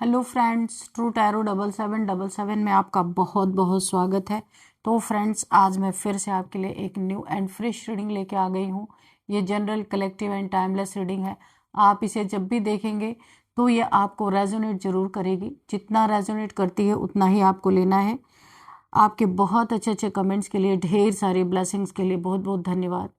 Hello friends, true tarot 7777 में आपका बहुत बहुत स्वागत है। तो फ्रेंड्स, आज मैं फिर से आपके लिए एक न्यू एंड फ्रेश रीडिंग लेके आ गई हूँ। ये general, collective and timeless reading है। आप इसे जब भी देखेंगे तो ये आपको रेजोनेट जरूर करेगी। जितना रेजोनेट करती है उतना ही आपको लेना है। आपके बहुत अच्छे अच्छे कमेंट्स के लिए, ढेर सारी ब्लेसिंग्स के लिए बहुत बहुत धन्यवाद।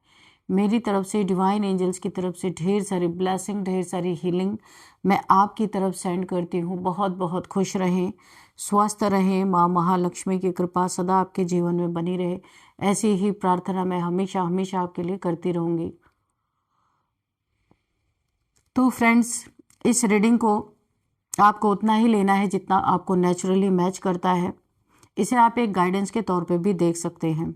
मेरी तरफ से, डिवाइन एंजल्स की तरफ से ढेर सारी ब्लेसिंग, ढेर सारी हीलिंग मैं आपकी तरफ सेंड करती हूँ। बहुत बहुत खुश रहें, स्वस्थ रहें, माँ महालक्ष्मी की कृपा सदा आपके जीवन में बनी रहे। ऐसी ही प्रार्थना मैं हमेशा हमेशा आपके लिए करती रहूँगी। तो फ्रेंड्स, इस रीडिंग को आपको उतना ही लेना है जितना आपको नेचुरली मैच करता है। इसे आप एक गाइडेंस के तौर पे भी देख सकते हैं।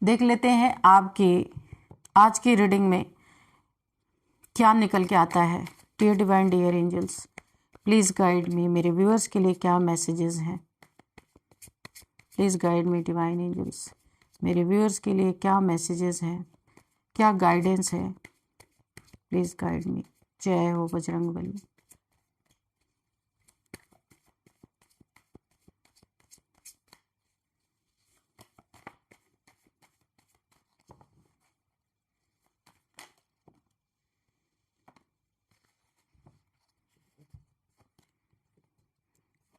देख लेते हैं आपकी आज की रीडिंग में क्या निकल के आता है। Dear divine, dear angels, please guide me. मेरे व्यूअर्स के लिए क्या मैसेजेस हैं? Please guide me divine angels. मेरे व्यूअर्स के लिए क्या मैसेजेस हैं, क्या गाइडेंस है? Please guide me. जय हो Bajrangbali.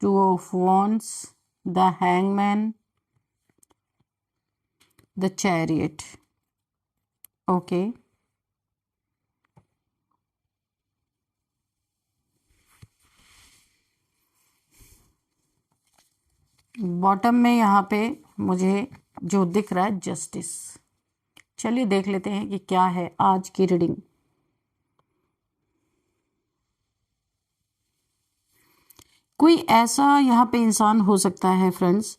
Two of Wands, the Hangman, the Chariot. Okay. Bottom में यहाँ पे मुझे जो दिख रहा है, जस्टिस। चलिए देख लेते हैं कि क्या है आज की रीडिंग। कोई ऐसा यहाँ पे इंसान हो सकता है फ्रेंड्स,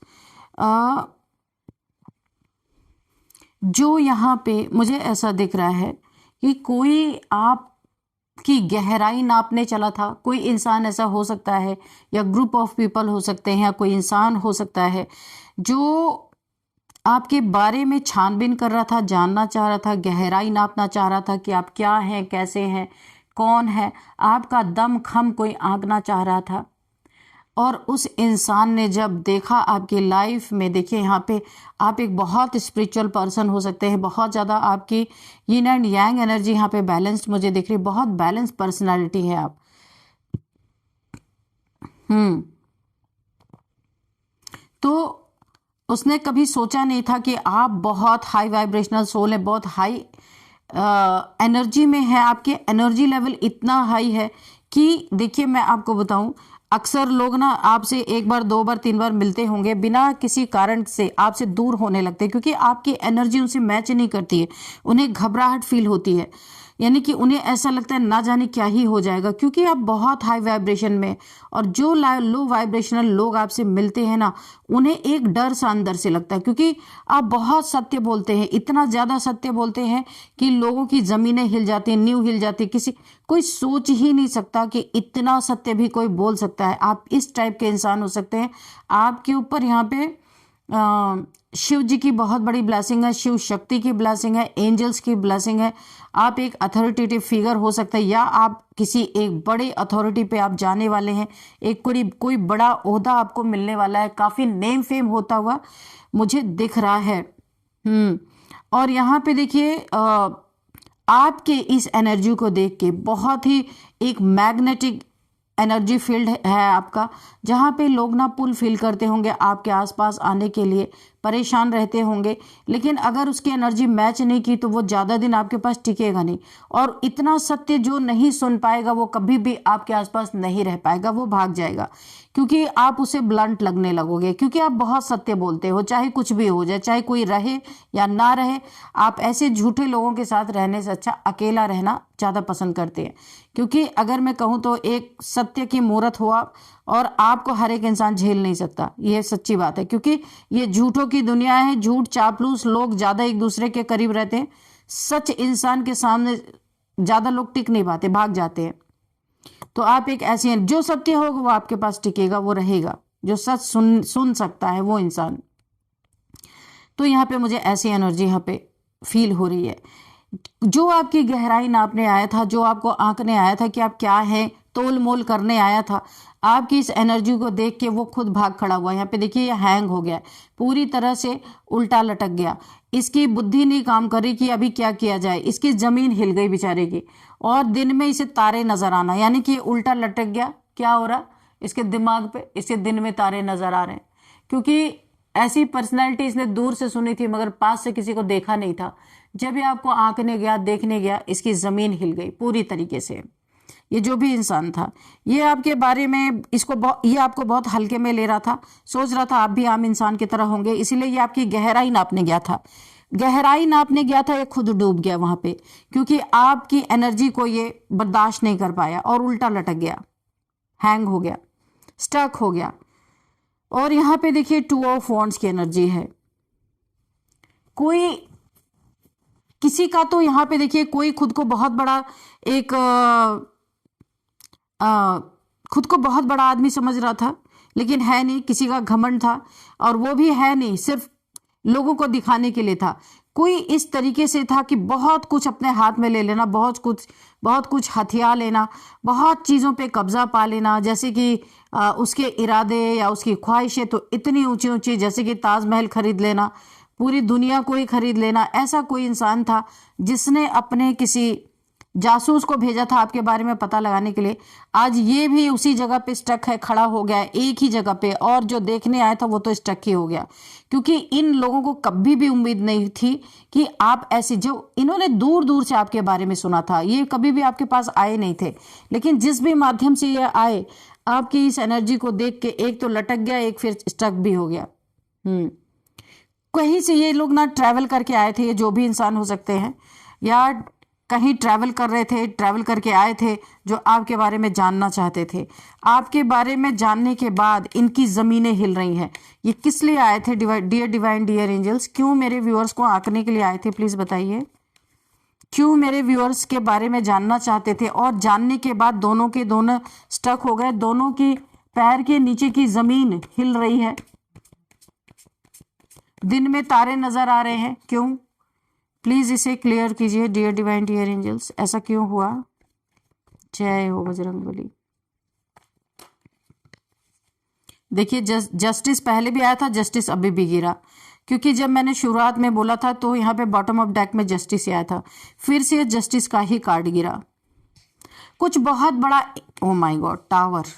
जो यहाँ पे मुझे ऐसा दिख रहा है कि कोई आपकी गहराई नापने चला था। कोई इंसान ऐसा हो सकता है, या ग्रुप ऑफ पीपल हो सकते हैं, या कोई इंसान हो सकता है जो आपके बारे में छानबीन कर रहा था, जानना चाह रहा था, गहराई नापना चाह रहा था कि आप क्या हैं, कैसे हैं, कौन है। आपका दम खम कोई आंकना चाह रहा था। और उस इंसान ने जब देखा आपकी लाइफ में, देखिए यहाँ पे आप एक बहुत स्पिरिचुअल पर्सन हो सकते हैं। बहुत ज़्यादा आपकी यिन एंड यांग एनर्जी यहाँ पे बैलेंस्ड मुझे दिख रही है। बहुत बैलेंस पर्सनालिटी है आप। तो उसने कभी सोचा नहीं था कि आप बहुत हाई वाइब्रेशनल सोल है, बहुत हाई एनर्जी में है। आपके एनर्जी लेवल इतना हाई है कि देखिए मैं आपको बताऊं, अक्सर लोग ना आपसे एक बार, दो बार, तीन बार मिलते होंगे, बिना किसी कारण से आपसे दूर होने लगते हैं, क्योंकि आपकी एनर्जी उनसे मैच नहीं करती है। उन्हें घबराहट फील होती है, यानी कि उन्हें ऐसा लगता है ना जाने क्या ही हो जाएगा, क्योंकि आप बहुत हाई वाइब्रेशन में। और जो लो वाइब्रेशनल लोग आपसे मिलते हैं ना, उन्हें एक डर सा अंदर से लगता है, क्योंकि आप बहुत सत्य बोलते हैं। इतना ज़्यादा सत्य बोलते हैं कि लोगों की ज़मीनें हिल जाती हैं, नींव हिल जाती है। कोई सोच ही नहीं सकता कि इतना सत्य भी कोई बोल सकता है। आप इस टाइप के इंसान हो सकते हैं। आपके ऊपर यहाँ पे शिव जी की बहुत बड़ी ब्लेसिंग है, शिव शक्ति की ब्लेसिंग है, एंजल्स की ब्लेसिंग है। आप एक अथॉरिटेटिव फिगर हो सकते हैं, या आप किसी एक बड़े अथॉरिटी पे आप जाने वाले हैं। एक कोई बड़ा ओहदा आपको मिलने वाला है, काफ़ी नेम फेम होता हुआ मुझे दिख रहा है। और यहाँ पे देखिए, आपके इस एनर्जी को देख के बहुत ही एक मैग्नेटिक एनर्जी फील्ड है आपका, जहाँ पे लोग ना पुल फील करते होंगे आपके आसपास आने के लिए, परेशान रहते होंगे। लेकिन अगर उसकी एनर्जी मैच नहीं की तो वो ज़्यादा दिन आपके पास टिकेगा नहीं। और इतना सत्य जो नहीं सुन पाएगा वो कभी भी आपके आसपास नहीं रह पाएगा, वो भाग जाएगा, क्योंकि आप उसे ब्लंट लगने लगोगे। क्योंकि आप बहुत सत्य बोलते हो, चाहे कुछ भी हो जाए, चाहे कोई रहे या ना रहे। आप ऐसे झूठे लोगों के साथ रहने से अच्छा अकेला रहना ज़्यादा पसंद करते हैं। क्योंकि अगर मैं कहूँ तो एक सत्य की मूर्त हुआ, और आपको हर एक इंसान झेल नहीं सकता, ये सच्ची बात है। क्योंकि ये झूठों की दुनिया है, झूठ चापलूस लोग ज़्यादा एक दूसरे के करीब रहते हैं। सच इंसान के सामने ज़्यादा लोग टिक नहीं पाते, भाग जाते हैं। तो आप एक ऐसी हैं, जो सत्य होगा वो आपके पास टिकेगा, वो रहेगा। जो सच सुन सकता है वो इंसान। तो यहाँ पे मुझे ऐसी एनर्जी यहाँ पे फील हो रही है। जो आपकी गहराई नापने आया था, जो आपको आंकने आया था कि आप क्या हैं, तोल मोल करने आया था, आपकी इस एनर्जी को देख के वो खुद भाग खड़ा हुआ। यहाँ पे देखिए ये हैंग हो गया, पूरी तरह से उल्टा लटक गया। इसकी बुद्धि नहीं काम कर रही कि अभी क्या किया जाए, इसकी जमीन हिल गई बेचारे की। और दिन में इसे तारे नजर आना, यानी कि उल्टा लटक गया। क्या हो रहा इसके दिमाग पे, इसके दिन में तारे नजर आ रहे हैं, क्योंकि ऐसी पर्सनैलिटी इसने दूर से सुनी थी मगर पास से किसी को देखा नहीं था। जब ये आपको आंकने गया, देखने गया, इसकी जमीन हिल गई पूरी तरीके से। ये जो भी इंसान था, ये आपके बारे में ये आपको बहुत हल्के में ले रहा था, सोच रहा था आप भी आम इंसान की तरह होंगे, इसीलिए ये आपकी गहराई नापने गया था। गहराई नापने गया था, ये खुद डूब गया वहां पे, क्योंकि आपकी एनर्जी को ये बर्दाश्त नहीं कर पाया और उल्टा लटक गया, हैंग हो गया, स्टक हो गया। और यहां पे देखिए 2 ऑफ वॉन्ड्स की एनर्जी है। कोई किसी का तो यहां पे देखिए कोई खुद को बहुत बड़ा एक खुद को बहुत बड़ा आदमी समझ रहा था, लेकिन है नहीं, किसी का घमंड था, और वो भी है नहीं, सिर्फ लोगों को दिखाने के लिए था। कोई इस तरीके से था कि बहुत कुछ अपने हाथ में ले लेना, बहुत कुछ हथिया लेना, बहुत चीज़ों पे कब्जा पा लेना, जैसे कि उसके इरादे या उसकी ख्वाहिशें तो इतनी ऊंची ऊंची, जैसे कि ताजमहल खरीद लेना, पूरी दुनिया को ही खरीद लेना। ऐसा कोई इंसान था जिसने अपने किसी जासूस को भेजा था आपके बारे में पता लगाने के लिए। आज ये भी उसी जगह पे स्टक है, खड़ा हो गया है एक ही जगह पे, और जो देखने आया था वो तो स्टक ही हो गया, क्योंकि इन लोगों को कभी भी उम्मीद नहीं थी कि आप ऐसे, जो इन्होंने दूर दूर से आपके बारे में सुना था, ये कभी भी आपके पास आए नहीं थे, लेकिन जिस भी माध्यम से ये आए, आपकी इस एनर्जी को देख के एक तो लटक गया, एक फिर स्टक भी हो गया। कहीं से ये लोग ना ट्रैवल करके आए थे, ये जो भी इंसान हो सकते हैं, या कहीं ट्रैवल कर रहे थे, ट्रैवल करके आए थे, जो आपके बारे में जानना चाहते थे। आपके बारे में जानने के बाद इनकी ज़मीनें हिल रही हैं। ये किस लिए आए थे डियर डिवाइन, डियर एंजल्स? क्यों मेरे व्यूअर्स को आंकने के लिए आए थे, प्लीज़ बताइए। क्यों मेरे व्यूअर्स के बारे में जानना चाहते थे, और जानने के बाद दोनों के दोनों स्टक हो गए, दोनों की पैर के नीचे की ज़मीन हिल रही है, दिन में तारे नज़र आ रहे हैं। क्यों? प्लीज इसे क्लियर कीजिए डियर डिवाइन, डियर एंजल्स, ऐसा क्यों हुआ? जय हो बजरंगबली। देखिए जस्टिस पहले भी आया था, जस्टिस अभी भी गिरा, क्योंकि जब मैंने शुरुआत में बोला था तो यहाँ पे बॉटम ऑफ डेक में जस्टिस आया था, फिर से जस्टिस का ही कार्ड गिरा। कुछ बहुत बड़ा, ओ माय गॉड, टावर,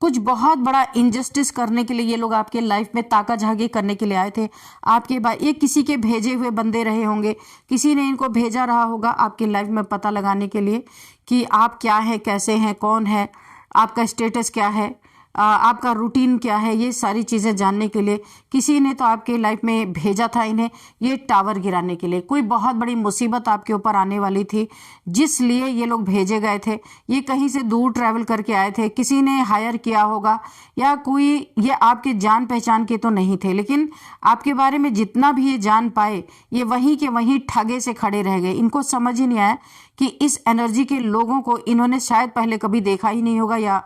कुछ बहुत बड़ा इनजस्टिस करने के लिए ये लोग आपके लाइफ में ताका झाकी करने के लिए आए थे। आपके बाद ये किसी के भेजे हुए बंदे रहे होंगे, किसी ने इनको भेजा रहा होगा आपकी लाइफ में पता लगाने के लिए कि आप क्या है, कैसे हैं, कौन है, आपका स्टेटस क्या है, आपका रूटीन क्या है, ये सारी चीज़ें जानने के लिए किसी ने तो आपके लाइफ में भेजा था इन्हें ये टावर गिराने के लिए। कोई बहुत बड़ी मुसीबत आपके ऊपर आने वाली थी, जिस लिए ये लोग भेजे गए थे। ये कहीं से दूर ट्रैवल करके आए थे, किसी ने हायर किया होगा, या कोई, ये आपके जान पहचान के तो नहीं थे, लेकिन आपके बारे में जितना भी ये जान पाए, ये वहीं के वहीं ठगे से खड़े रह गए। इनको समझ ही नहीं आया कि इस एनर्जी के लोगों को इन्होंने शायद पहले कभी देखा ही नहीं होगा, या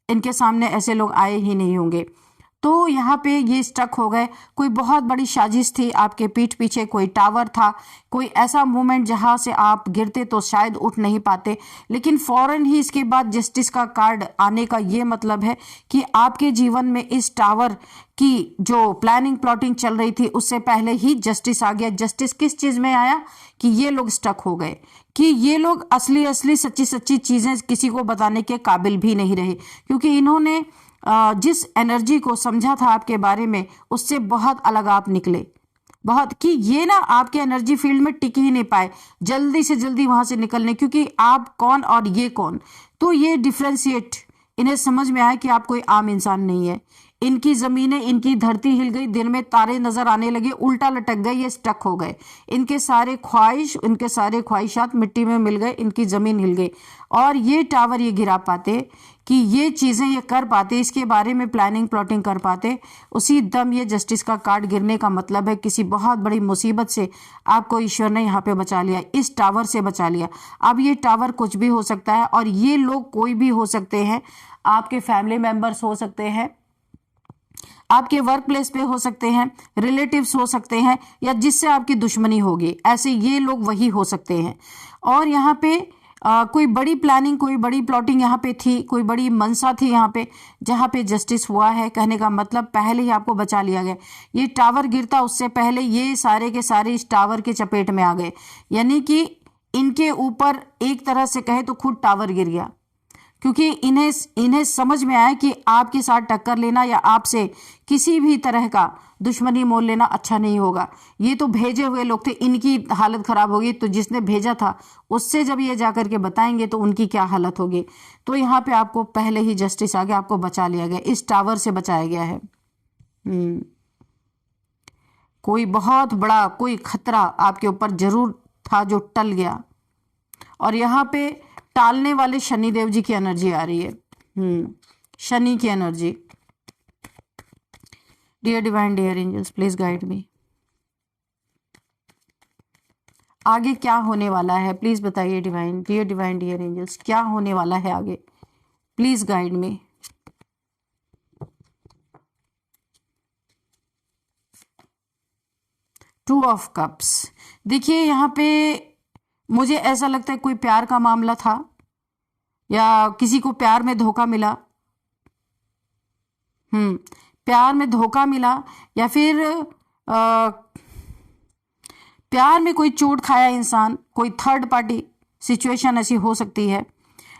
इनके सामने ऐसे लोग आए ही नहीं होंगे। तो यहाँ पे ये स्टक हो गए। कोई बहुत बड़ी साजिश थी आपके पीठ पीछे, कोई टावर था, कोई ऐसा मोमेंट जहाँ से आप गिरते तो शायद उठ नहीं पाते, लेकिन फौरन ही इसके बाद जस्टिस का कार्ड आने का ये मतलब है कि आपके जीवन में इस टावर की जो प्लानिंग प्लॉटिंग चल रही थी उससे पहले ही जस्टिस आ गया। जस्टिस किस चीज़ में आया कि ये लोग स्टक हो गए, कि ये लोग असली असली सच्ची सच्ची चीज़ें किसी को बताने के काबिल भी नहीं रहे, क्योंकि इन्होंने जिस एनर्जी को समझा था आपके बारे में उससे बहुत अलग आप निकले, बहुत, कि ये ना आपके एनर्जी फील्ड में टिक ही नहीं पाए, जल्दी से जल्दी वहां से निकलने, क्योंकि आप कौन और ये कौन। तो ये डिफ्रेंशिएट इन्हें समझ में आया कि आप कोई आम इंसान नहीं है। इनकी ज़मीनें, इनकी धरती हिल गई, दिन में तारे नजर आने लगे, उल्टा लटक गए, ये स्टक हो गए, इनके सारे ख्वाहिशात मिट्टी में मिल गए, इनकी ज़मीन हिल गई, और ये टावर ये गिरा पाते, कि ये चीज़ें ये कर पाते, इसके बारे में प्लानिंग प्लॉटिंग कर पाते, उसी दम ये जस्टिस का कार्ड गिरने का मतलब है किसी बहुत बड़ी मुसीबत से आपको ईश्वर ने यहाँ पे बचा लिया, इस टावर से बचा लिया। अब ये टावर कुछ भी हो सकता है, और ये लोग कोई भी हो सकते हैं, आपके फैमिली मेम्बर्स हो सकते हैं, आपके वर्क प्लेस पे हो सकते हैं, रिलेटिव्स हो सकते हैं, या जिससे आपकी दुश्मनी होगी, ऐसे ये लोग वही हो सकते हैं। और यहाँ पे कोई बड़ी प्लानिंग, कोई बड़ी प्लॉटिंग यहाँ पे थी, कोई बड़ी मनसा थी यहाँ पे, जहाँ पे जस्टिस हुआ है। कहने का मतलब पहले ही आपको बचा लिया गया। ये टावर गिरता उससे पहले ये सारे के सारे इस टावर के चपेट में आ गए, यानी कि इनके ऊपर एक तरह से कहे तो खुद टावर गिर गया, क्योंकि इन्हें समझ में आया कि आपके साथ टक्कर लेना या आपसे किसी भी तरह का दुश्मनी मोल लेना अच्छा नहीं होगा। ये तो भेजे हुए लोग थे, इनकी हालत खराब होगी, तो जिसने भेजा था उससे जब ये जाकर के बताएंगे तो उनकी क्या हालत होगी। तो यहाँ पे आपको पहले ही जस्टिस आ गया, आपको बचा लिया गया, इस टावर से बचाया गया है। कोई बहुत बड़ा कोई खतरा आपके ऊपर जरूर था जो टल गया, और यहाँ पे टालने वाले शनिदेव जी की एनर्जी आ रही है। शनि की energy. Dear divine, dear angels, please guide me. आगे क्या होने वाला है प्लीज बताइए divine, dear divine, dear angels, क्या होने वाला है आगे, please guide me. Two of cups. देखिए यहाँ पे मुझे ऐसा लगता है कोई प्यार का मामला था, या किसी को प्यार में धोखा मिला। प्यार में धोखा मिला, या फिर प्यार में कोई चोट खाया इंसान, कोई थर्ड पार्टी सिचुएशन ऐसी हो सकती है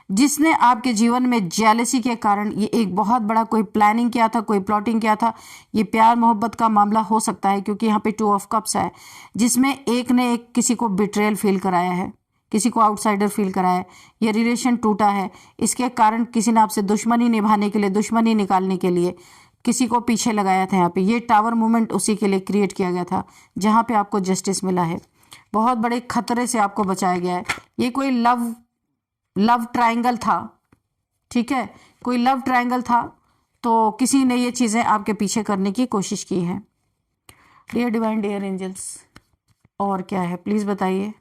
जिसने आपके जीवन में जेलसी के कारण ये एक बहुत बड़ा कोई प्लानिंग किया था, कोई प्लॉटिंग किया था। ये प्यार मोहब्बत का मामला हो सकता है, क्योंकि यहाँ पे टू ऑफ कप्स है, जिसमें एक ने एक किसी को बिट्रेयल फील कराया है, किसी को आउटसाइडर फील कराया है, ये रिलेशन टूटा है, इसके कारण किसी ने आपसे दुश्मनी निभाने के लिए, दुश्मनी निकालने के लिए किसी को पीछे लगाया था। यहाँ पे ये टावर मूवमेंट उसी के लिए क्रिएट किया गया था, जहाँ पे आपको जस्टिस मिला है। बहुत बड़े खतरे से आपको बचाया गया है। ये कोई लव ट्रायंगल था, ठीक है, कोई लव ट्रायंगल था, तो किसी ने ये चीजें आपके पीछे करने की कोशिश की है। डियर डिवाइन, डियर एंजल्स, और क्या है प्लीज बताइए।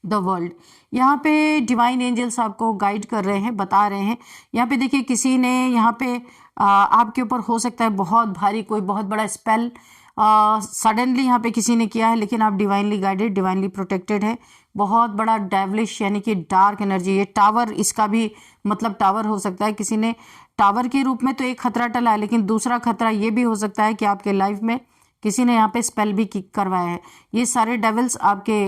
The world. यहाँ पे डिवाइन एंजल्स आपको गाइड कर रहे हैं, बता रहे हैं। यहाँ पे देखिए किसी ने यहाँ पे आपके ऊपर हो सकता है बहुत भारी कोई बहुत बड़ा स्पेल सडनली यहाँ पे किसी ने किया है, लेकिन आप डिवाइनली गाइडेड, डिवाइनली प्रोटेक्टेड है। बहुत बड़ा डेविलिश यानी कि डार्क एनर्जी, ये टावर, इसका भी मतलब टावर हो सकता है। किसी ने टावर के रूप में तो एक खतरा टला है, लेकिन दूसरा खतरा ये भी हो सकता है कि आपके लाइफ में किसी ने यहाँ पे स्पेल भी करवाया है। ये सारे डेविल्स आपके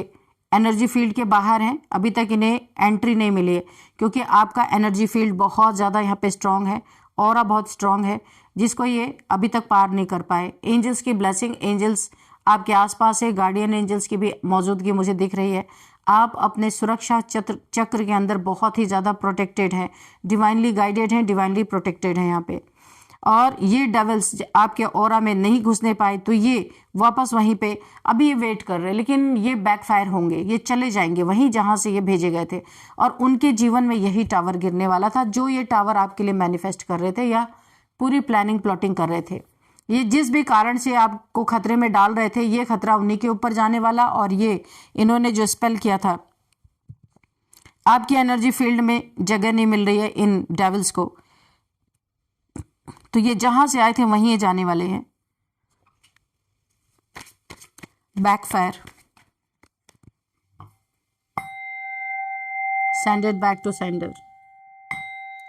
एनर्जी फील्ड के बाहर हैं, अभी तक इन्हें एंट्री नहीं मिली है, क्योंकि आपका एनर्जी फील्ड बहुत ज़्यादा यहाँ पे स्ट्रांग है, ऑरा बहुत स्ट्रांग है, जिसको ये अभी तक पार नहीं कर पाए। एंजल्स की ब्लेसिंग, एंजल्स आपके आसपास है, गार्डियन एंजल्स की भी मौजूदगी मुझे दिख रही है। आप अपने सुरक्षा चक्र के अंदर बहुत ही ज़्यादा प्रोटेक्टेड हैं, डिवाइनली गाइडेड हैं, डिवाइनली प्रोटेक्टेड हैं यहाँ पे। और ये डेविल्स आपके ऑरा में नहीं घुसने पाए, तो ये वापस वहीं पे अभी ये वेट कर रहे हैं, लेकिन ये बैकफायर होंगे, ये चले जाएंगे वहीं जहां से ये भेजे गए थे। और उनके जीवन में यही टावर गिरने वाला था, जो ये टावर आपके लिए मैनिफेस्ट कर रहे थे या पूरी प्लानिंग प्लॉटिंग कर रहे थे। ये जिस भी कारण से आपको खतरे में डाल रहे थे, ये खतरा उन्हीं के ऊपर जाने वाला। और ये इन्होंने जो स्पेल किया था, आपकी एनर्जी फील्ड में जगह नहीं मिल रही है इन डेविल्स को, तो ये जहां से आए थे वहीं ये जाने वाले हैं। Backfire, sender back to sender,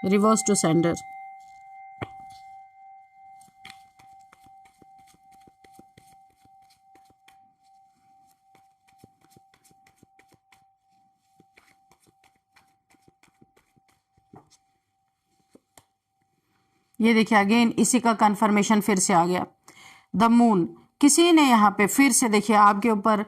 reverse to sender. ये देखिए अगेन इसी का कंफर्मेशन फिर से आ गया। द मून, किसी ने यहाँ पे फिर से देखिए आपके ऊपर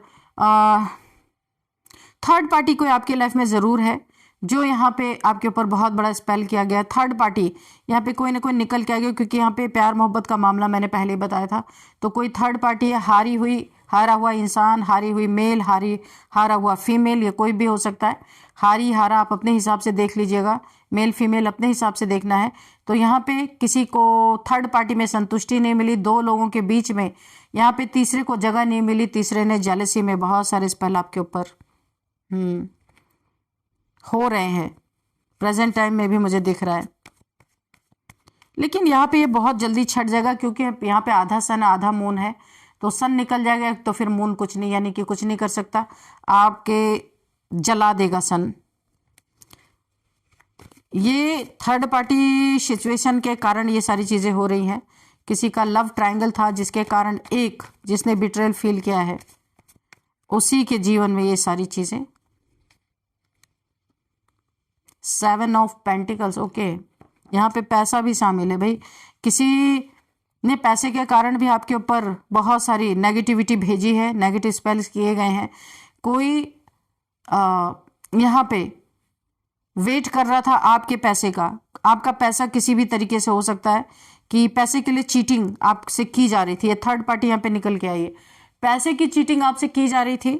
थर्ड पार्टी कोई आपके लाइफ में ज़रूर है, जो यहाँ पे आपके ऊपर बहुत बड़ा स्पेल किया गया। थर्ड पार्टी यहाँ पे कोई ना कोई निकल के आ गया, क्योंकि यहाँ पे प्यार मोहब्बत का मामला मैंने पहले ही बताया था। तो कोई थर्ड पार्टी है, हारा हुआ इंसान, हारी हुई मेल, हारा हुआ फीमेल, ये कोई भी हो सकता है। हारी हारा आप अपने हिसाब से देख लीजिएगा, मेल फीमेल अपने हिसाब से देखना है। तो यहाँ पे किसी को थर्ड पार्टी में संतुष्टि नहीं मिली, दो लोगों के बीच में यहाँ पे तीसरे को जगह नहीं मिली, तीसरे ने जेलसी में बहुत सारे स्पेल आपके ऊपर हो रहे हैं, प्रेजेंट टाइम में भी मुझे दिख रहा है। लेकिन यहाँ पे ये बहुत जल्दी छट जाएगा, क्योंकि यहाँ पे आधा सन आधा मून है, तो सन निकल जाएगा तो फिर मून कुछ नहीं, यानी कि कुछ नहीं कर सकता, आपके जला देगा सन। ये थर्ड पार्टी सिचुएशन के कारण ये सारी चीजें हो रही हैं। किसी का लव ट्रायंगल था जिसके कारण एक जिसने बिट्रेयल फील किया है उसी के जीवन में ये सारी चीजें। 7 ऑफ पेंटिकल्स, ओके, यहाँ पे पैसा भी शामिल है भाई। किसी ने पैसे के कारण भी आपके ऊपर बहुत सारी नेगेटिविटी भेजी है, नेगेटिव स्पेल्स किए गए हैं। कोई यहाँ पे वेट कर रहा था आपके पैसे का। आपका पैसा किसी भी तरीके से हो सकता है कि पैसे के लिए चीटिंग आपसे की जा रही थी। ये थर्ड पार्टी यहाँ पे निकल के आई है। पैसे की चीटिंग आपसे की जा रही थी।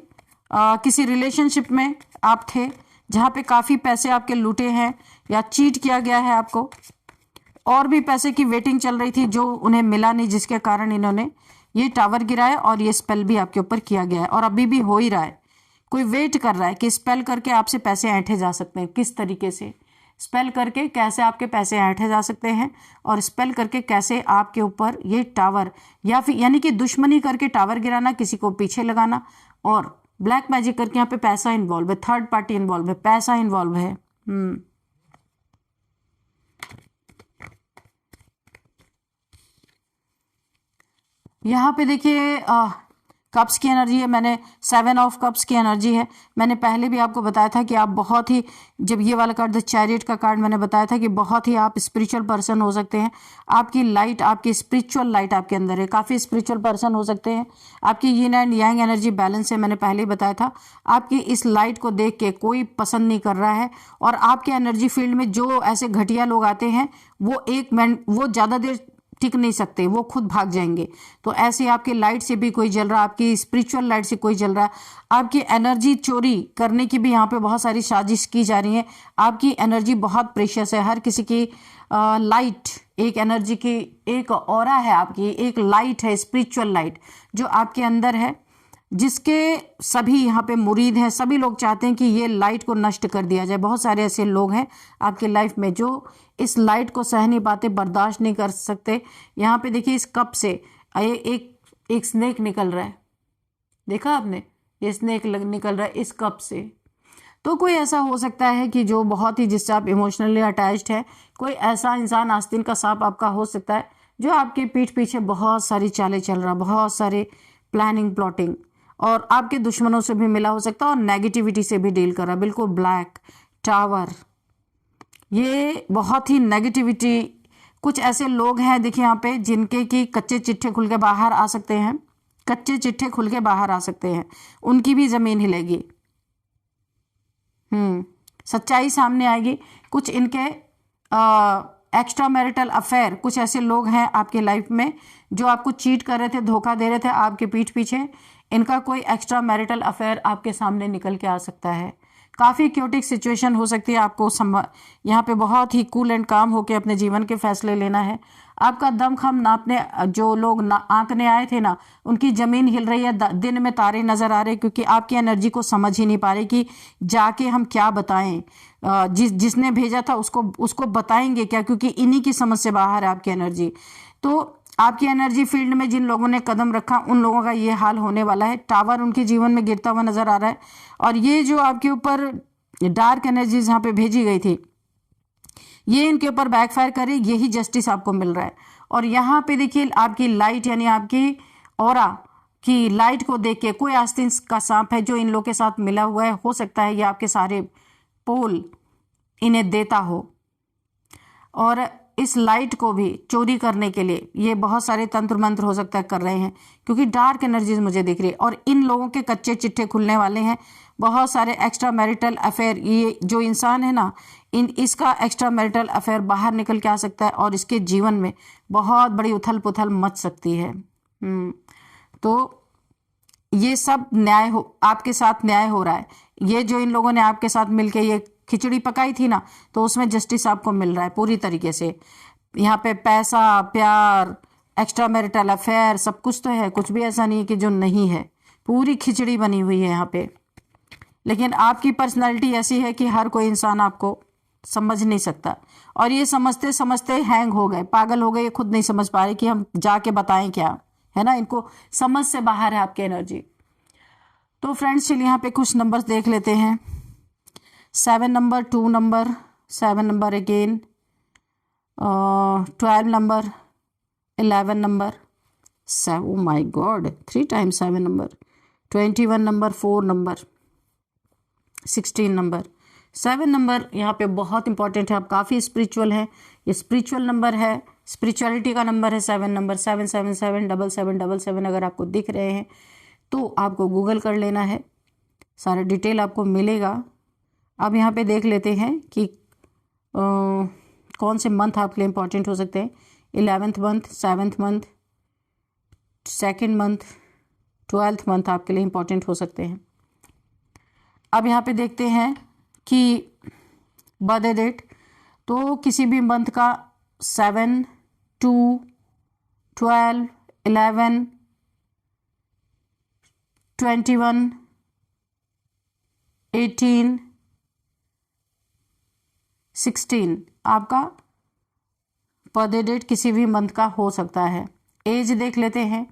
किसी रिलेशनशिप में आप थे जहाँ पे काफ़ी पैसे आपके लूटे हैं या चीट किया गया है आपको, और भी पैसे की वेटिंग चल रही थी जो उन्हें मिला नहीं, जिसके कारण इन्होंने ये टावर गिराया और ये स्पेल भी आपके ऊपर किया गया है और अभी भी हो ही रहा है। कोई वेट कर रहा है कि स्पेल करके आपसे पैसे ऐंठे जा सकते हैं। किस तरीके से स्पेल करके कैसे आपके पैसे ऐंठे जा सकते हैं और स्पेल करके कैसे आपके ऊपर ये टावर या फिर यानी कि दुश्मनी करके टावर गिराना, किसी को पीछे लगाना और ब्लैक मैजिक करके यहाँ पे पैसा इन्वॉल्व है, थर्ड पार्टी इन्वॉल्व है, पैसा इन्वॉल्व है। यहाँ पे देखिए कप्स की एनर्जी है। मैंने 7 ऑफ कप्स की एनर्जी है। मैंने पहले भी आपको बताया था कि आप बहुत ही, जब ये वाला कार्ड द चैरियट का कार्ड मैंने बताया था कि बहुत ही आप स्पिरिचुअल पर्सन हो सकते हैं। आपकी लाइट, आपकी स्पिरिचुअल लाइट आपके अंदर है, काफ़ी स्पिरिचुअल पर्सन हो सकते हैं। आपकी yin and yang energy balance है, मैंने पहले ही बताया था। आपकी इस लाइट को देख के कोई पसंद नहीं कर रहा है और आपके एनर्जी फील्ड में जो ऐसे घटिया लोग आते हैं वो ज़्यादा देर टिक नहीं सकते, वो खुद भाग जाएंगे। तो ऐसे आपके लाइट से भी कोई जल रहा, आपकी स्पिरिचुअल लाइट से कोई जल रहा, आपकी एनर्जी चोरी करने की भी यहाँ पे बहुत सारी साजिश की जा रही है। आपकी एनर्जी बहुत प्रेशियस है। हर किसी की लाइट, एक एनर्जी की एक ऑरा है, आपकी एक लाइट है, स्पिरिचुअल लाइट जो आपके अंदर है, जिसके सभी यहाँ पे मुरीद हैं। सभी लोग चाहते हैं कि ये लाइट को नष्ट कर दिया जाए। बहुत सारे ऐसे लोग हैं आपकी लाइफ में जो इस लाइट को सह नहीं पाते, बर्दाश्त नहीं कर सकते। यहाँ पे देखिए इस कप से एक स्नेक निकल रहा है, देखा आपने, ये स्नेक निकल रहा है इस कप से। तो कोई ऐसा हो सकता है कि जो बहुत ही, जिससे आप इमोशनली अटैच्ड है। कोई ऐसा इंसान, आस्तीन का सांप आपका हो सकता है जो आपके पीठ पीछे बहुत सारी चालें चल रहा, बहुत सारे प्लानिंग प्लॉटिंग, और आपके दुश्मनों से भी मिला हो सकता है और नेगेटिविटी से भी डील कर रहा है। बिल्कुल ब्लैक टावर, ये बहुत ही नेगेटिविटी। कुछ ऐसे लोग हैं देखिए यहाँ पे जिनके की कच्चे चिट्ठे खुल के बाहर आ सकते हैं, कच्चे चिट्ठे खुल के बाहर आ सकते हैं, उनकी भी जमीन हिलेगी। सच्चाई सामने आएगी। कुछ इनके एक्स्ट्रा मैरिटल अफेयर, कुछ ऐसे लोग हैं आपके लाइफ में जो आपको चीट कर रहे थे, धोखा दे रहे थे आपके पीठ पीछे। इनका कोई एक्स्ट्रा मैरिटल अफेयर आपके सामने निकल के आ सकता है। काफ़ी क्योटिक सिचुएशन हो सकती है। आपको यहाँ पे बहुत ही कूल एंड काम होके अपने जीवन के फैसले लेना है। आपका दमखम नापने जो लोग आंकने आए थे ना, उनकी ज़मीन हिल रही है, दिन में तारे नज़र आ रहे, क्योंकि आपकी एनर्जी को समझ ही नहीं पा रहे कि जाके हम क्या बताएं। जिसने भेजा था उसको बताएंगे क्या, क्योंकि इन्हीं की समझ से बाहर है आपकी एनर्जी। तो आपकी एनर्जी फील्ड में जिन लोगों ने कदम रखा उन लोगों का ये हाल होने वाला है। टावर उनके जीवन में गिरता हुआ नजर आ रहा है। और ये जो आपके ऊपर डार्क एनर्जीज यहाँ पे भेजी गई थी, ये इनके ऊपर बैकफायर करे, यही जस्टिस आपको मिल रहा है। और यहाँ पे देखिए आपकी लाइट, यानी आपकी ऑरा की लाइट को देख के कोई आस्तीन का सांप है जो इन लोगों के साथ मिला हुआ है। हो सकता है ये आपके सारे पोल इन्हें देता हो और इस लाइट को भी चोरी करने के लिए ये बहुत सारे तंत्र मंत्र हो सकता है कर रहे हैं, क्योंकि डार्क एनर्जीज मुझे दिख रही है। और इन लोगों के कच्चे चिट्ठे खुलने वाले हैं। बहुत सारे एक्स्ट्रा मैरिटल अफेयर, ये जो इंसान है ना, इसका एक्स्ट्रा मैरिटल अफेयर बाहर निकल के आ सकता है और इसके जीवन में बहुत बड़ी उथल पुथल मच सकती है। तो ये सब न्याय आपके साथ न्याय हो रहा है। ये जो इन लोगों ने आपके साथ मिलके ये खिचड़ी पकाई थी ना, तो उसमें जस्टिस आपको मिल रहा है पूरी तरीके से। यहाँ पे पैसा, प्यार, एक्स्ट्रा मैरिटल अफेयर सब कुछ तो है, कुछ भी ऐसा नहीं है कि जो नहीं है। पूरी खिचड़ी बनी हुई है यहाँ पे। लेकिन आपकी पर्सनालिटी ऐसी है कि हर कोई इंसान आपको समझ नहीं सकता, और ये समझते समझते हैंग हो गए, पागल हो गए, ये खुद नहीं समझ पा रहे कि हम जाके बताएं क्या, है ना, इनको समझ से बाहर है आपकी एनर्जी। तो फ्रेंड्स चलिए यहाँ पे कुछ नंबर्स देख लेते हैं। 7 number, 2 number, 7 number again, 12 number, 11 number, oh my God 3 times 7 number, 21 number, 4 number, 16 number, 7 number यहाँ पे बहुत इंपॉर्टेंट है। आप काफ़ी स्पिरिचुअल हैं, ये स्पिरिचुअल नंबर है, स्पिरिचुअलिटी का नंबर है 7 नंबर। 7777777 अगर आपको दिख रहे हैं तो आपको गूगल कर लेना है, सारा डिटेल आपको मिलेगा। अब यहाँ पे देख लेते हैं कि कौन से मंथ आपके लिए इम्पॉर्टेंट हो सकते हैं। 11th month, 7th month, 2nd month, 12th month आपके लिए इम्पॉर्टेंट हो सकते हैं। अब यहाँ पे देखते हैं कि बर्थडे डेट, तो किसी भी मंथ का 7, 2, 12, 11, 21, 18, 16 आपका बर्थडे डेट किसी भी मंथ का हो सकता है। एज देख लेते हैं,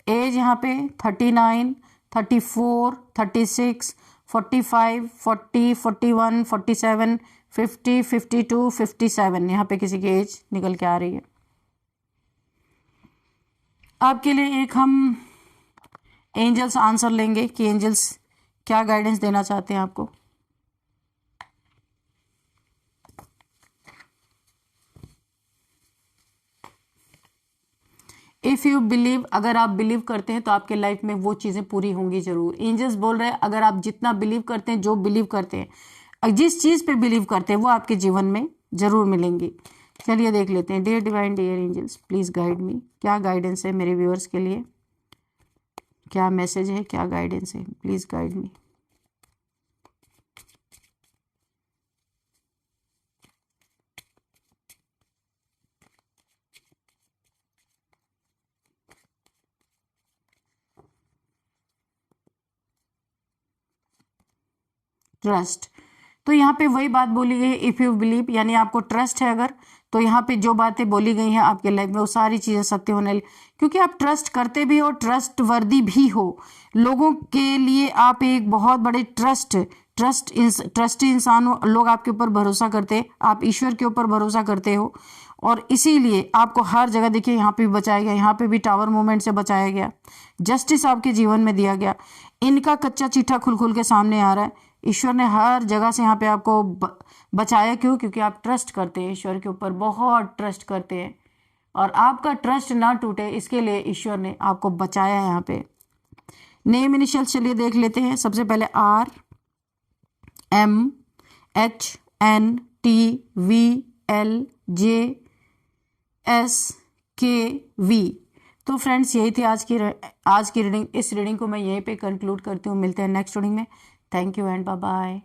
एज यहाँ पे 39, 34, 36, 45, 40, 41, 47, 50, 52, 57 यहाँ पे किसी की एज निकल के आ रही है। आपके लिए एक हम एंजल्स आंसर लेंगे कि एंजल्स क्या गाइडेंस देना चाहते हैं आपको। इफ़ यू बिलीव, अगर आप बिलीव करते हैं तो आपके लाइफ में वो चीज़ें पूरी होंगी जरूर। एंजल्स बोल रहे हैं अगर आप जितना बिलीव करते हैं, जो बिलीव करते हैं, जिस चीज़ पे बिलीव करते हैं वो आपके जीवन में जरूर मिलेंगी। चलिए देख लेते हैं। Dear divine, dear angels, please guide me. क्या गाइडेंस है मेरे व्यूअर्स के लिए, क्या मैसेज है, क्या गाइडेंस है, प्लीज़ गाइड मी। ट्रस्ट, तो यहाँ पे वही बात बोली गई है, इफ़ यू बिलीव, यानी आपको ट्रस्ट है अगर, तो यहाँ पे जो बातें बोली गई हैं आपके लाइफ में वो सारी चीज़ें सत्य होने, क्योंकि आप ट्रस्ट करते भी हो, ट्रस्ट वर्दी भी हो लोगों के लिए। आप एक बहुत बड़े ट्रस्टी इंसान हो, लोग आपके ऊपर भरोसा करते हैं, आप ईश्वर के ऊपर भरोसा करते हो, और इसीलिए आपको हर जगह, देखिए यहाँ पे भी बचाया गया, यहाँ पे भी टावर मूवमेंट से बचाया गया, जस्टिस आपके जीवन में दिया गया। इनका कच्चा चिट्ठा खुल खुल के सामने आ रहा है। ईश्वर ने हर जगह से यहाँ पे आपको बचाया। क्यों? क्योंकि आप ट्रस्ट करते हैं ईश्वर के ऊपर, बहुत ट्रस्ट करते हैं, और आपका ट्रस्ट ना टूटे इसके लिए ईश्वर ने आपको बचाया है यहाँ पे। नेम इनिशियल चलिए देख लेते हैं। सबसे पहले R, M, H, N, T, V, L, J, S, K, V। तो फ्रेंड्स यही थी आज की रीडिंग। इस रीडिंग को मैं यहीं पे कंक्लूड करती हूँ। मिलते हैं नेक्स्ट रीडिंग में। Thank you and bye bye.